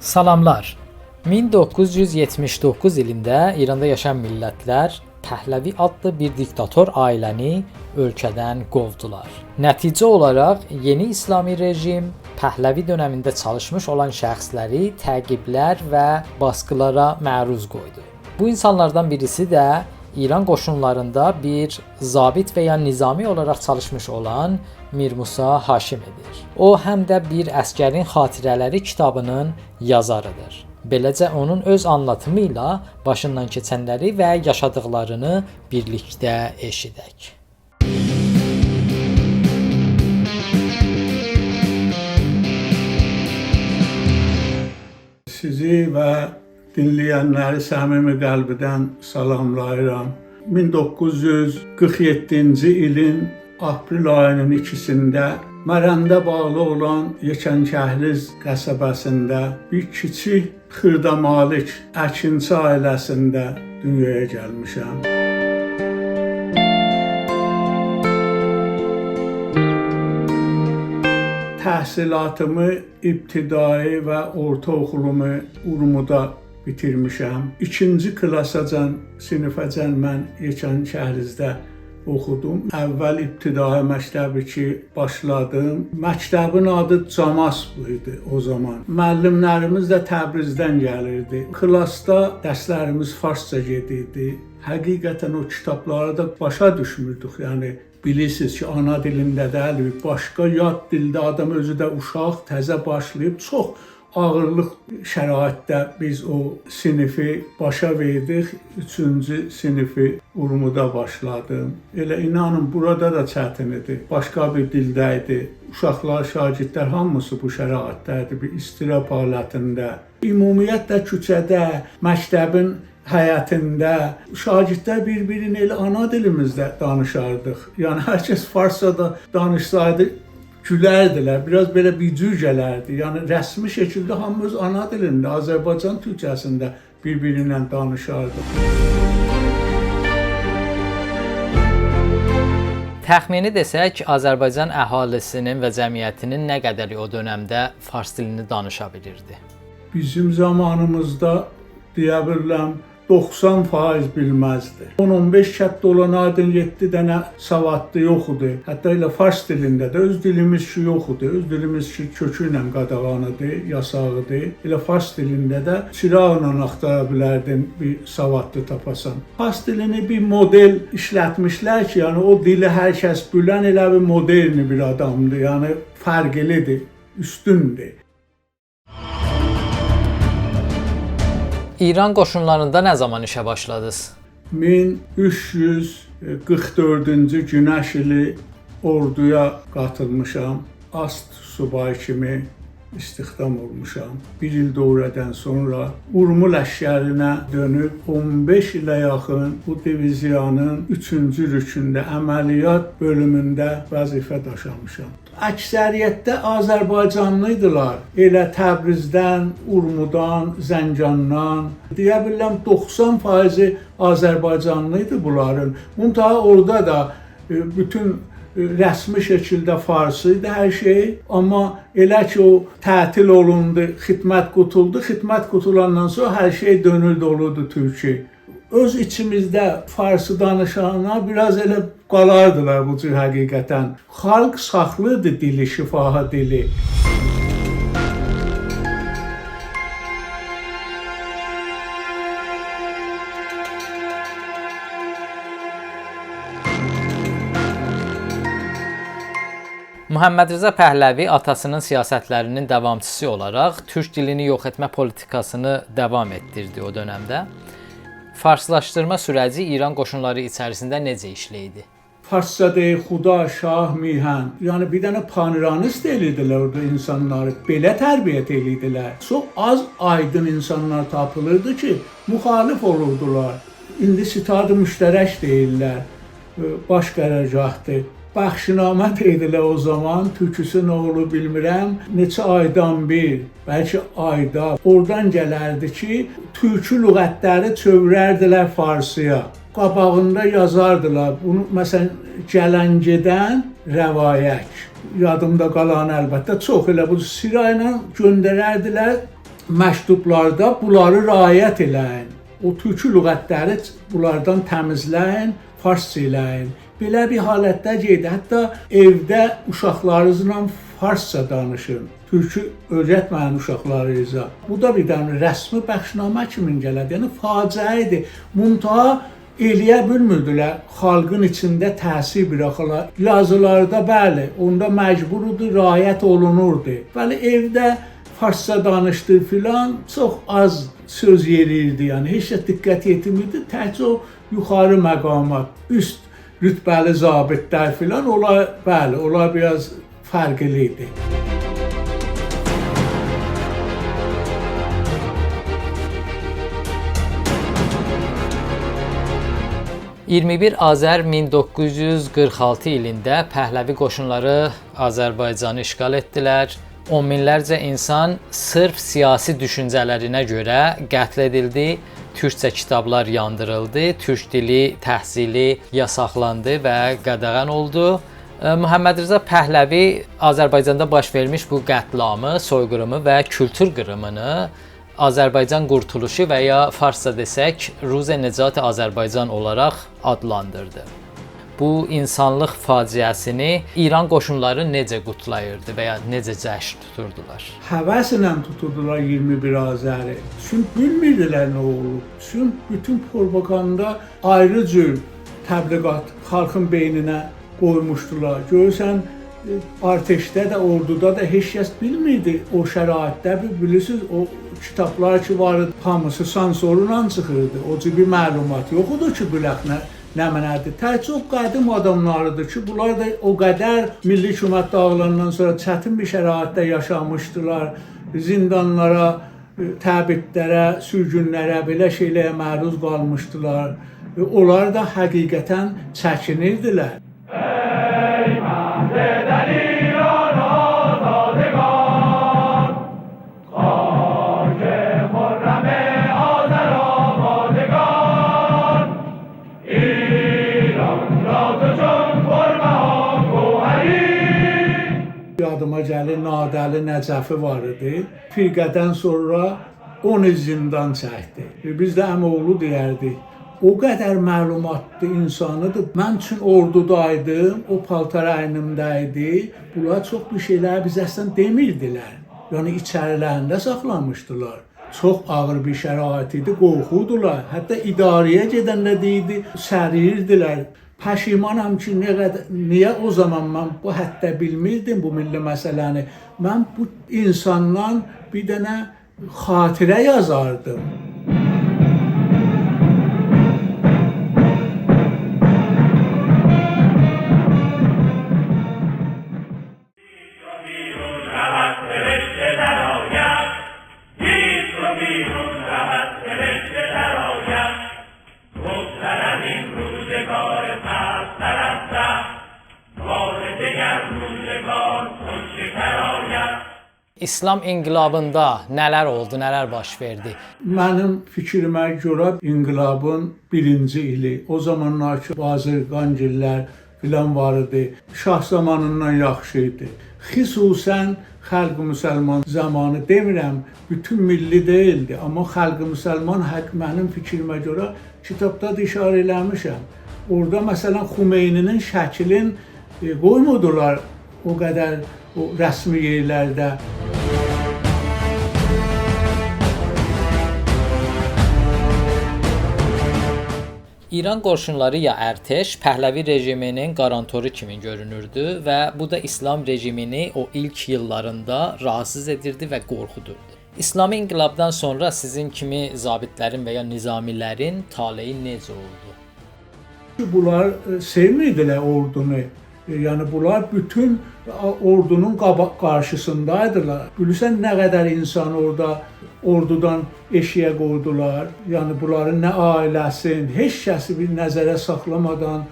Salamlar. 1979 ilində İranda yaşayan millətlər Pəhləvi adlı bir diktator ailəni ölkədən qovdular. Nəticə olaraq yeni İslami rejim Pəhləvi dövründə çalışmış olan şəxsləri təqiblər və basqılara məruz qoydu. Bu insanlardan birisi də İran qoşunlarında bir zabit və ya nizami olaraq çalışmış olan Mir Musa Haşimidir. O həm də bir əsgərin xatirələri kitabının yazarıdır. Beləcə onun öz anlatımı ilə başından keçənləri və yaşadıklarını birlikdə eşidək. Sizi və dinləyənləri səmimi qəlbdən salamlayıram. 1947-ci ilin aprel ayının 2-sində Mərəndə bağlı olan Yekənkəhliz qəsəbəsində bir kiçik xırdamalik əkinçi ailəsində dünyaya gəlmişəm. Təhsilatımı ibtidai və ortaoxulumu Urumuda bitirmişəm. 2-ci klasacan, sinifəcən mən Yekənkählizdə oxudum. Əvvəl ibtidai məktəbi ki başladım. Məktəbin adı Camasp idi o zaman. Müəllimlərimiz də Təbrizdən gəlirdi. Klassda dərslərimiz farsça gedirdi. Həqiqətən o kitabları da başa düşmürdük. Yəni bilirsiniz ki, ana dilində deyil, başqa yad dildə adam özü də uşaq təzə başlayıb çox ağırlıq şəraitdə biz o sinifi başa verdik. 3-cü sinifi Urumuda başladım. Elə inanın burada da çətin idi. Başqa bir dildə idi. Uşaqlar, şagirdlər hamısı bu şəraitdə idi, bir istirab halətində. Ümumiyyətlə küçədə, məktəbin həyətində şagirdlər bir-birini elə ana dilimizdə danışardıq. Yəni hər kəs farsça danışsaydı gülərdilər, biraz belə bicür gələrdi. Yəni rəsmi şəkildə hamı öz ana dilində, Azərbaycan türkcəsində bir-birinlə danışardı. Təxmini desək, Azərbaycan əhalisinin və cəmiyyətinin nə qədəri o dövrdə fars dilini danışa bilirdi? Bizim zamanımızda deyə bilərəm 90% bilməzdi. 10-15 kənddə olan aydın 7 dənə savadlı yox idi. Hətta elə fars dilində də öz dilimiz ki yox idi. Öz dilimiz ki kökü ilə qadağanıdır, yasağıdır. Elə fars dilində də çıraqla axtara bilərdin bir savadlı tapasan. Fars dilini bir model işlətmişlər ki, yəni o dili hər kəs bilən elə bir modern bir adamdır. Yəni fərqlidir, üstündür. İran qoşunlarında nə zaman işə başladınız? 1344-cü günəş ili orduya qatılmışam. Ast subay kimi istihdam olmuşam. Bir il dövrədən sonra Urmu ləşkərinə dönüb 15 ilə yaxın bu diviziyanın 3-cü rükündə əməliyyat bölümündə vəzifə daşımışam. Əksəriyyətdə Azərbaycanlı idilər. Elə Təbrizdən, Urmudan, Zəncandan, deyə bilərəm 90% Azərbaycanlı idi bunların. Bunlar orada da bütün rəsmi şəkildə farsı idi hər şey. Amma elə ki o tətil olundu, xidmət qutuldu. Xidmət qutulandan sonra hər şey dönüldü olurdu türkü. Öz içimizdə farsı danışanlar biraz elə qalardılar bu cür həqiqətən. Xalq saxlıdır dili, şifaha dili. Muhammed Rza Pəhləvi atasının siyasətlərinin davamçısı olaraq türk dilini yox etmə politikasını davam etdirdi o dövrdə. Farslaşdırma sürəci İran qoşunları içərisində necə işləyirdi? Farsça deyil, Xuda, Şah, Mihan. Yəni bir dənə panranist elədilər orada insanları. Belə tərbiyyət elədilər. Çox az aydın insanlar tapılırdı ki, müxalif olurdular. İndi sitat-ı müştərək deyirlər. Baş qərargahdır. Bəxşinamə deyililər o zaman, türküsü nə olur bilmirəm, neçə aydan bir, bəlkə ayda oradan gələrdi ki, türkü lüğətləri çevirərdilər farsıya. Qabağında yazardılar, bunu məsələn gələn-gedən rəvayət. Yadımda qalan əlbəttə çox elə bu sırayla göndərərdilər məktublarda bunları riayət eləyin. O türkü lüğətləri bunlardan təmizləyin, farsça eləyin. Belə bir halətdə gedir. Hətta evdə uşaqlarınızla farsça danışın. Türkü öyrətməyin uşaqlarınıza. Bu da bir dənə rəsmi bəxşnamə kimi gələdi. Yəni faciə idi. Muntaha eləyə bilmirdilər. Xalqın içində təsir buraxılar. Yazılarda bəli, onda məcburdur, riayət olunurdu. Bəli, evdə farsça danışdı filan, çox az söz yeriyirdi. Yəni heç də diqqət yetirmirdi. Təkcə o yuxarı məqamat, üst rütbəli zabitlər filan, onlar bəli, onlar biraz fərqli idi. 21 Azər 1946 ilində Pəhləvi qoşunları Azərbaycanı işğal etdilər. On minlərcə insan sırf siyasi düşüncələrinə görə qətl edildi. Türkçə kitablar yandırıldı, türk dili təhsili yasaqlandı və qadağan oldu. Məhəmməd Rza Pəhləvi Azərbaycanda baş vermiş bu qətliamı, soyqırımı və kültür qırımını Azərbaycan qurtuluşu və ya farsça desək, Ruze Necat Azərbaycan olaraq adlandırdı. Bu insanlıq faciəsini İran qoşunları necə qutlayırdı və ya necə cəşn tuturdular? Həvəslə tuturdular 21 Azəri. Çünki bilmirdilər nə olub. Çünki bütün propaganda ayrı cür təbliğat xalqın beyninə qoymuşdular. Görürsən, Arteşdə də, orduda da heç kəs bilmirdi o şəraitdə. Bilirsiniz, o kitablar ki vardı, hamısı sansorla çıxırdı. O cibi məlumat yoxdur ki, bilək nə mənədir. Təkcə o qədim adamlarıdır ki, bunlar da o qədər milli hökumət dağılandan sonra çətin bir şəraitdə yaşamışdılar. Zindanlara, təbidlərə, sürgünlərə, belə şeylərə məruz qalmışdılar. Onlar da həqiqətən çəkinirdilər. Yadıma gəlir, Nadəli Nəcəfi var idi. Firqədən sonra 10 il zindan çəkdi. Biz də əmioğlu deyərdik. O qədər məlumatlı insanıdır. Mən üçün ordudaydım, o paltar əynimdə idi. Bunlar çox bir şeylər biz əslən demirdilər. Yəni içərilərində saxlamışdılar. Çox ağır bir şərait idi, qorxudular. Hətta idarəyə gedəndə deyildi, səriyirdilər. Pəşimanam ki, niyə o zaman mən bu həddə bilmirdim bu milli məsələni. Mən bu insandan bir dənə xatirə yazardım. İslam inqilabında nələr oldu, nələr baş verdi? Mənim fikrimə görə inqilabın birinci ili, o zamanlar ki, Bazırqangillər filan var idi, şah zamanından yaxşı idi. Xüsusən xalq-ı müsəlman zamanı demirəm, bütün milli deyildi, amma xalq-ı müsəlman mənim fikrimə görə kitabda da işarə eləmişəm. Orada məsələn Xumeyninin şəklin qoymadılar o qədər o rəsmi yerlərdə. İran qoşunları ya Ərteş Pəhləvi rejiminin qarantoru kimi görünürdü və bu da İslam rejimini o ilk illərində rahatsız edirdi və qorxudurdu. İslami inqilabdan sonra sizin kimi zabitlərin və ya nizamilərin taleyi necə oldu? Bunlar sevmirdilər ordunu. Yəni bunlar bütün ordunun qarşısındaydılar. Bilirsən nə qədər insan orada ordudan eşiyə qoydular. Yəni bunların nə ailəsin, heç kəsi bir nəzərə saxlamadan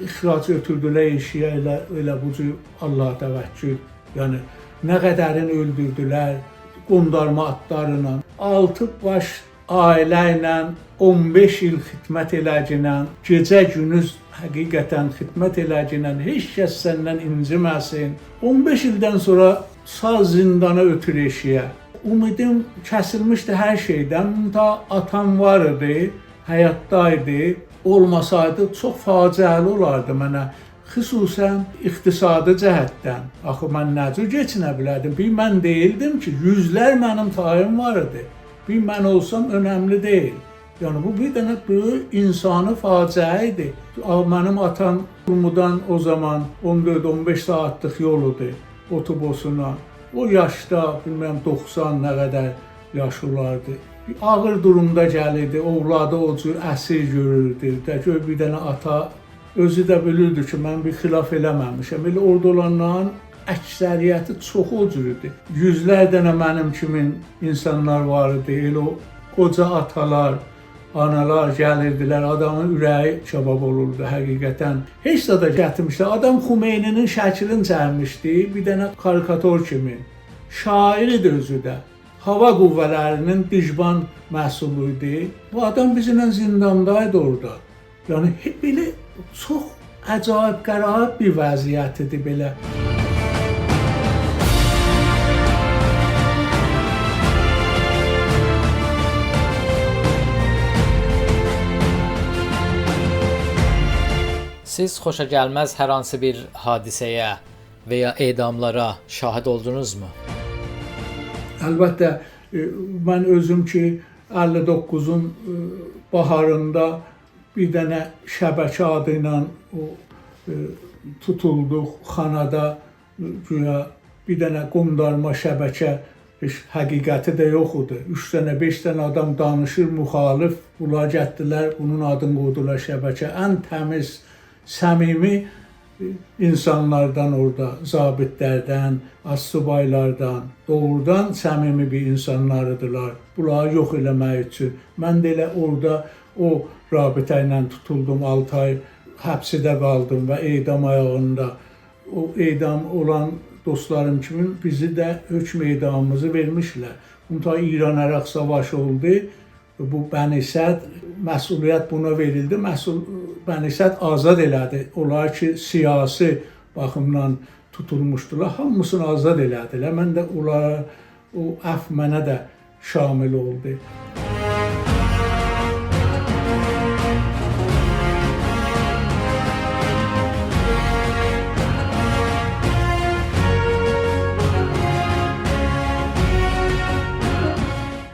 ixrac ötürdülər eşiyə elə bu cür Allah təvəkkül. Yəni nə qədərini öldürdülər qondarma atlarla. 6 baş ailə ilə 15 il xidmət eləcinən, gecə-gündüz həqiqətən xidmət eləcinən, heç kəs səndən inciməsin. 15 ildən sonra sağ zindana ötür eşiyə. Ümidim kəsilmişdi hər şeydən. Ta atam var idi, həyatdaydı. Olmasaydı çox faciəli olardı mənə. Xüsusən iqtisadi cəhətdən. Axı mən necə keçinə bilərdim? Bir mən deyildim ki, yüzlər mənim tayım var idi. Bir mən olsam önəmli deyil. Yəni bu bir dənə böyük insani faciə idi. Mənim atam Urmudan o zaman 14-15 saatlıq yol idi otobusuna. O yaşda, bilməm 90 nə qədər yaş olardı. Ağır durumda gəlirdi, ovladı o cür əsir görürdü. Gör bir dənə ata özü də bilirdi ki, mən bir xilaf eləməmişəm. Elə orada olanların əksəriyyəti çox o cür idi. Yüzlər dənə mənim kimin insanlar var idi. Elə o qoca atalar, analar gəlirdilər, adamın ürəyi kebab olurdu həqiqətən. Heç də gətirmişlər. Adam Xumeyninin şəklini çəkmişdi, bir dənə karikatur kimi. Şair idi özü də. Hava qüvvələrinin Dijban məhsulu idi. Bu adam bizimlə zindandaydı orada. Yəni belə çox əcayib qəraib bir vəziyyət idi belə. Siz xoşagəlməz hər hansı bir hadisəyə və ya edamlara şahid oldunuzmu? Əlbəttə, mən özüm ki 59-un baharında bir dənə şəbəkə adı ilə tutulduq xanada, güya bir dənə qondarma şəbəkə, heç həqiqəti də yox idi. 3 dənə, 5 dənə adam danışır, müxalif, bunlar getdilər, bunun adını qoydular şəbəkə. Ən təmiz, səmimi insanlardan orada, zabitlərdən, astsubaylardan, doğrudan səmimi bir insanlardılar. Bunları yox eləmək üçün. Mən də elə orada o rabitə ilə tutuldum, 6 ay həbsidə qaldım və edam ayağında. O edam olan dostlarım kimi bizi də hökm edamımızı vermişlər. Bundan İran-Ərəq savaşı oldu. Bu Bəni Səd, məsuliyyət buna verildi. Bəni Səd azad elədi. Onlar ki, siyasi baxımdan tutulmuşdular. Hamısını azad elədilər. Mən də onlara, o əf mənə də şamil oldu.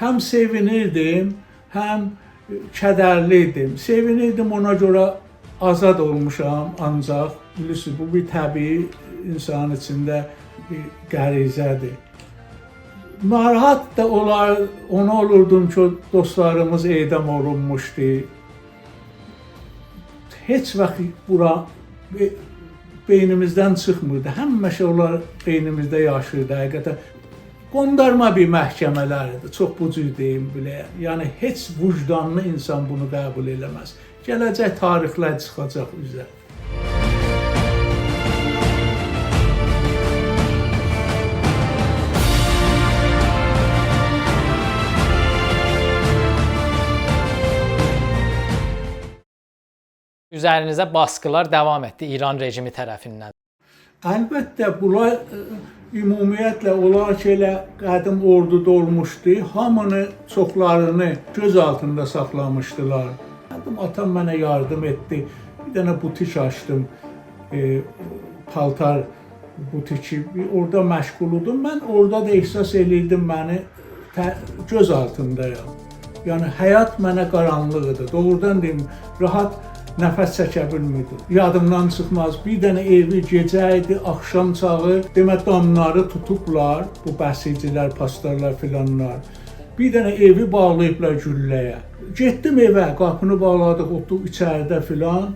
Həm sevinirdim, həm kədərliydim. Sevinirdim ona görə azad olmuşam, ancaq bilirsiniz, bu bir təbii insan içində bir qərizədir. Narahat da ona olurdum ki, dostlarımız edam olunmuşdu. Heç vaxt bura beynimizdən çıxmırdı. Həmişə onlar beynimizdə yaşırdı, həqiqətən. Qondarma bir məhkəmələrdir, çox bu cür deyim belə. Yəni, heç vicdanlı insan bunu qəbul eləməz. Gələcək tarixlər çıxacaq üzrə. Üzərinizə baskılar davam etdi İran rejimi tərəfindən. Əlbəttə, bunlar ümumiyyətlə onlar ki, elə qədim orduda olmuşdu, hamını, çoxlarını göz altında saxlamışdılar. Atam mənə yardım etdi, bir dənə butik açdım, paltar butiki, orada məşğul oldum. Mən orada da ehsas edirdim məni göz altındayam. Yəni, həyat mənə qaranlıq idi, doğrudan deyim, rahat nəfəs çəkə bilmirdim. Yadımdan çıxmaz. Bir dənə evi gecə idi, axşam çağı, demə damları tutublar, bu bəsicilər, pastorlar filanlar. Bir dənə evi bağlayıblar gülləyə. Getdim evə, qapını bağladıq, otduq içəridə filan.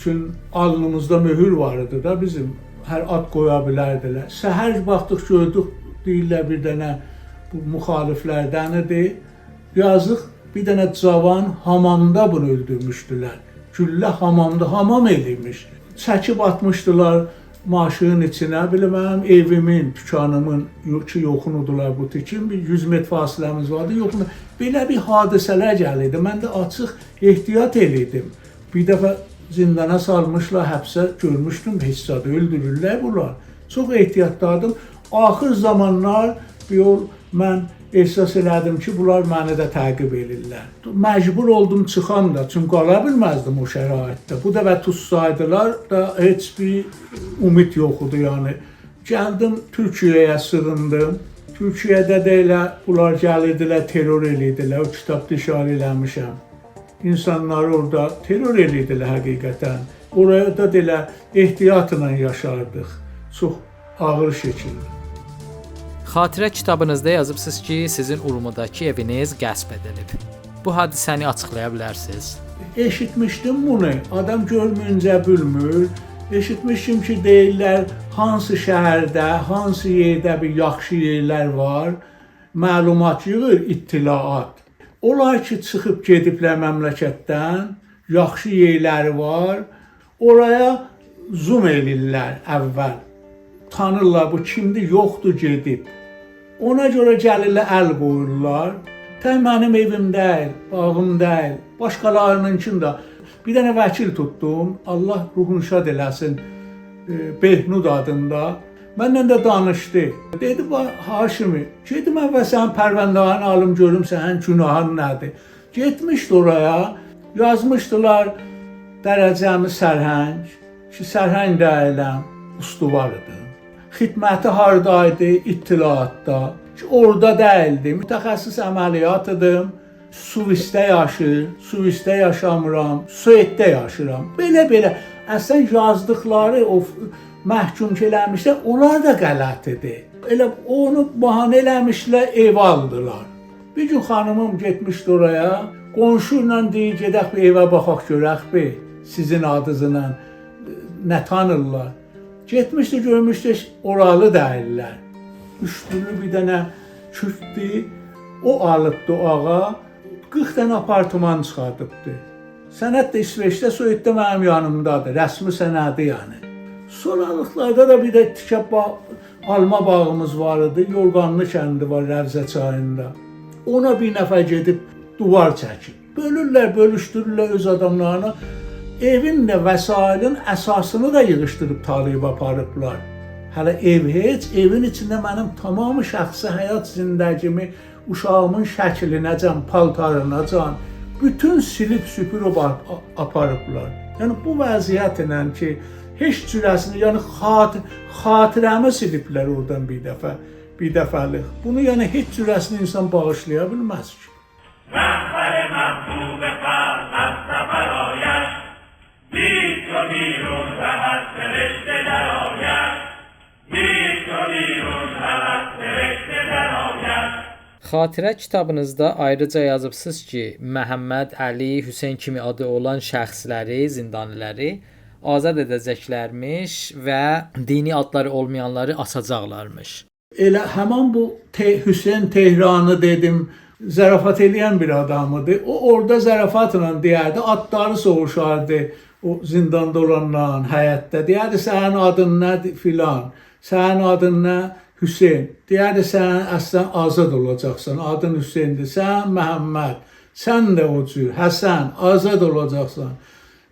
Çünki alnımızda möhür var idi da bizim, hər ad qoya bilərdilər. Səhər baxdıq, gördük, deyirlər bir dənə bu müxaliflərdən idi. Yazıq bir dənə cavan hamamda bunu öldürmüşdülər. Güllə hamamda, hamam eliymiş. Çəkib atmışdılar maşının içinə. Belə mənim evimin, dükanımın ki, yoxunudular bu tikin. Bir 100 metr fasiləmiz vardı, yoxunu. Belə bir hadisələr gəlirdi. Mən də açıq ehtiyat eliydim. Bir dəfə zindana salmışlar, həbsə görmüşdüm, heç zadə öldürürlər bunlar. Çox ehtiyatlardım. Axır zamanlar bir yol mən ehsas elədim ki, bunlar məni də təqib edirlər. Məcbur oldum çıxam da, çünki qala bilməzdim o şəraitdə. Bu dəfə tutsaydılar da heç bir ümid yox idi, yəni. Gəldim Türkiyəyə sığındım. Türkiyədə də elə bunlar gəlirdilər, terror edirdilər. O kitabda işarə eləmişəm. İnsanları orada terror edirdilər həqiqətən. Oraya da elə ehtiyatla yaşardıq. Çox ağır şəkildə. Xatirə kitabınızda yazıbsınız ki, sizin Urumudakı eviniz qəsb edilib. Bu hadisəni açıqlaya bilərsiniz? Eşitmişdim bunu. Adam görmüncə bilmir. Eşitmişdim ki, deyirlər hansı şəhərdə, hansı yerdə bir yaxşı yerlər var, məlumat yığır, ittilaat. Onlar ki, çıxıb gediblər məmləkətdən, yaxşı yerləri var, oraya zoom edirlər əvvəl. Tanırlar, bu kimdir, yoxdur, gedib. Ona görə gəlirlər, əl qoyurlar. Tək mənim evim deyil, bağım deyil, başqalarınınkində. Bir dənə vəkil tutdum, Allah ruhunu şad eləsin, Behnud adında. Məndən də danışdı. Dedi, Haşimi, gedim əvvəl sənin pərvəndəğini alım, görüm sənin günahın nədir. Getmişdi oraya, yazmışdılar dərəcəmi sərhəng, ki, sərhəng deyiləm, ustuvar idi. Xidməti haradaydı, ittilaatda, ki, orada deyildi, mütəxəssis əməliyyat idim. Suvisdə yaşamıram, Sueddə yaşıram. Belə-belə, əslən yazdıqları, o məhkum eləmişlər, onlar da qələt idi. Elə onu bahanə eləmişlər, ev aldılar. Bir gün xanımım getmişdi oraya, qonşu ilə deyir, gedək bir evə baxaq görək bir, sizin adınızla, nə tanırlar. Getmişdi, görmüşdü, oralı deyirlər. Üçlülü bir dənə kürtdü, o alıbdı o ağa, 40 dənə apartman çıxardıbdı. Sənət də İsveçdə, Sueddə mənim yanımdadır, rəsmi sənədi yəni. Sonralıqlarda da bir də tikə alma bağımız var idi, Yorğanlı kəndi var Rəvzə çayında. Ona bir nəfər gedib duvar çəkib. Bölürlər, bölüşdürürlər öz adamlarına. Evin də vəsailin əsasını da yığışdırıb talib aparıblar. Hələ ev heç, evin içində mənim tamamı şəxsi həyat zindagimi, uşağımın şəklinəcən, paltarınacən, bütün silib süpürüb aparıblar. Yəni bu vəziyyətlə ki, heç cürəsini, yəni xatirəmi siliblər oradan bir dəfəlik. Bunu yəni heç cürəsini insan bağışlaya bilməz ki. Xatirə kitabınızda ayrıca yazıbsınız ki, Məhəmməd, Əli, Hüseyn kimi adı olan şəxsləri, zindaniləri azad edəcəklərmiş və dini adları olmayanları asacaqlarmış. Elə həman bu Hüseyn Tehranı dedim, zərafat eləyən bir adam idi. O orada zərafatla deyərdi, adları soruşardı o zindanda olanların həyətdə. Deyərdi, sənin adın nədir filan, sənin adın nə? Hüseyn. Deyərdi, sən əslən azad olacaqsan, adın Hüseyndir, sən Məhəmməd, sən də o cür, Həsən, azad olacaqsan.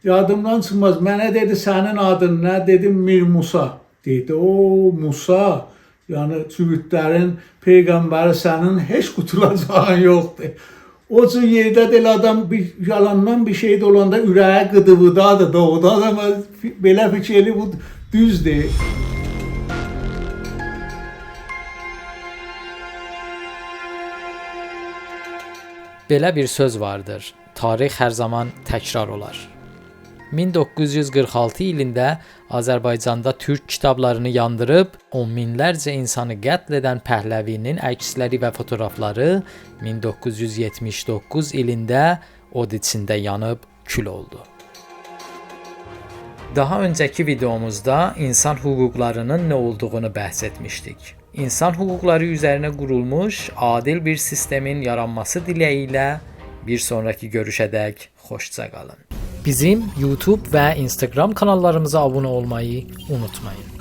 Yadımdan çıxmaz, mənə dedi, sənin adın nə? Dedim, Mir Musa. Dedi, o Musa, yəni cüvütlərin peyğəmbəri sənin heç qutulacağın yoxdur. O cür yerdə deyil adam yalandan bir şey də olanda ürəyə qıdıvıdadır, doğuda adama belə fikirli bu düzdür. Belə bir söz vardır, tarix hər zaman təkrar olar. 1946 ilində Azərbaycanda türk kitablarını yandırıb, on minlərcə insanı qətl edən Pəhləvinin əksləri və fotoğrafları 1979 ilində od içində yanıb kül oldu. Daha öncəki videomuzda insan hüquqlarının nə olduğunu bəhs etmişdik. İnsan hüquqları üzərinə qurulmuş adil bir sistemin yaranması diləyi ilə bir sonraki görüşədək xoşça qalın. Bizim YouTube və Instagram kanallarımıza abunə olmayı unutmayın.